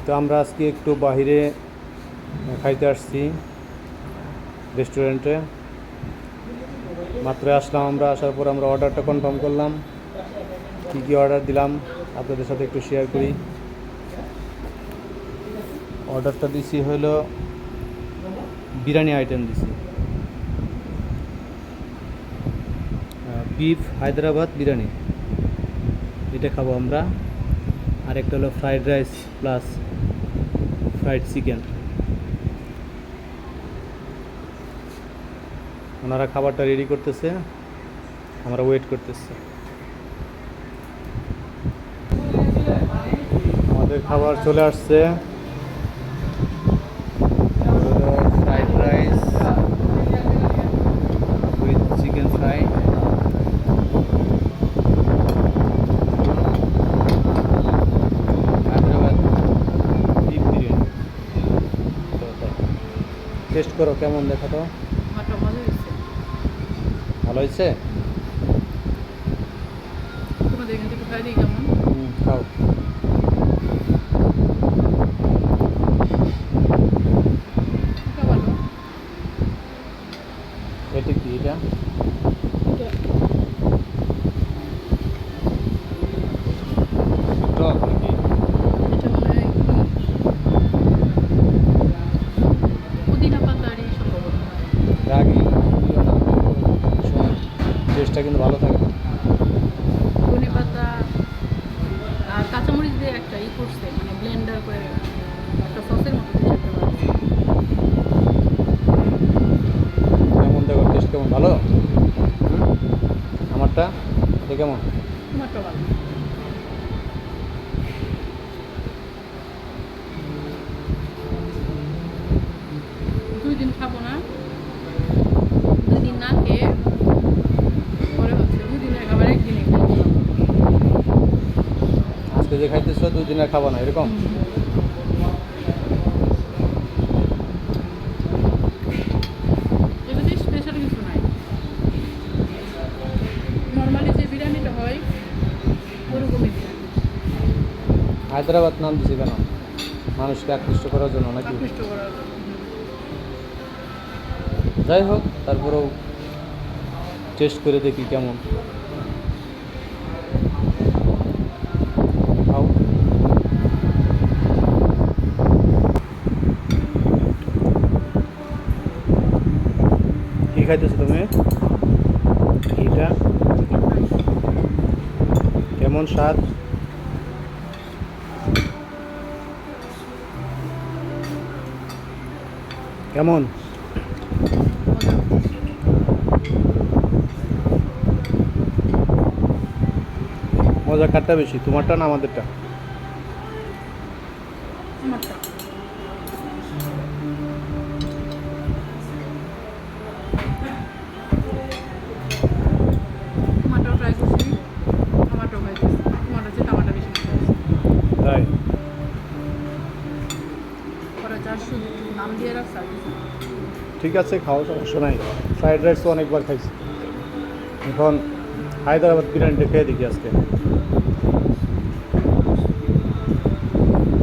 তো আমরা আজকে একটু বাইরে খাইতে আসছি রেস্টুরেন্টে। মাত্র আসলাম, আমরা আসার পর আমরা অর্ডারটা কনফার্ম করলাম। কী কী অর্ডার দিলাম আপনাদের সাথে একটু শেয়ার করি। অর্ডারটা দিছি হলো বিরিয়ানি আইটেম দিছি, বিফ হায়দ্রাবাদ বিরিয়ানি, এটা খাবো আমরা। আর একটা হলো fried rice plus fried chicken. ওনারা খাবারটা রেডি করতেছে, আমরা ওয়েট করতেছি। আমাদের খাবার চলে আসছে, fried rice with chicken fry, Hyderabad beef biryani. Test করো, কেমন দেখো তো। ভালো হয়েছে? খাও। এটা কি? এটা টক নাকি? রাগি টেস্টটা কিন্তু ভালো থাকে। ধনে পাতা আর কাঁচামরিচ দিয়ে একটা করছে, মানে ব্লেন্ডার করে একটা সসের মতো কিছু একটা বানাচ্ছে। কেমন দেখো, টেস্ট কেমন? ভালো? আমারটা এটা কেমন? তোমারটা ভালো। 2 দিন খাবো না, 2 দিন না খেয়ে পরে হচ্ছে 2 দিনের খাবার একদিনে খাবো। আজকে যে খাইতেছো 2 দিন আর খাবো না, এরকম? এটাতে স্পেশাল কিছু নাই, নর্মালি যে বিরিয়ানিটা হয় ওরকমই বিরিয়ানি। হায়দ্রাবাদ নাম দিছি কেন? মানুষকে আকৃষ্ট করার জন্য নাকি? আকৃষ্ট করার জন্য। যাই হোক, তারপরেও টেস্ট করে দেখি কেমন। খাও। কি খাইতেছো তুমি? এটা কেমন স্বাদ? কেমন? মজা কারটা বেশি, তোমারটা না আমাদেরটা? আমারটা টমাটো ট্রাই করছি, টমাটো খাইতেছি, টমাটো হচ্ছে টমাটো বেশি মজা হয়েছে। তাই? ওরা যার শুধু নাম দিয়ে রাখছে আর কিছু না। ঠিক আছে, খাওয়া সমস্যা নাই। ফ্রাইড রাইসও অনেকবার খাইছি, এখন হায়দ্রাবাদ বিরিয়ানিটা খেয়ে দেখি আজকে।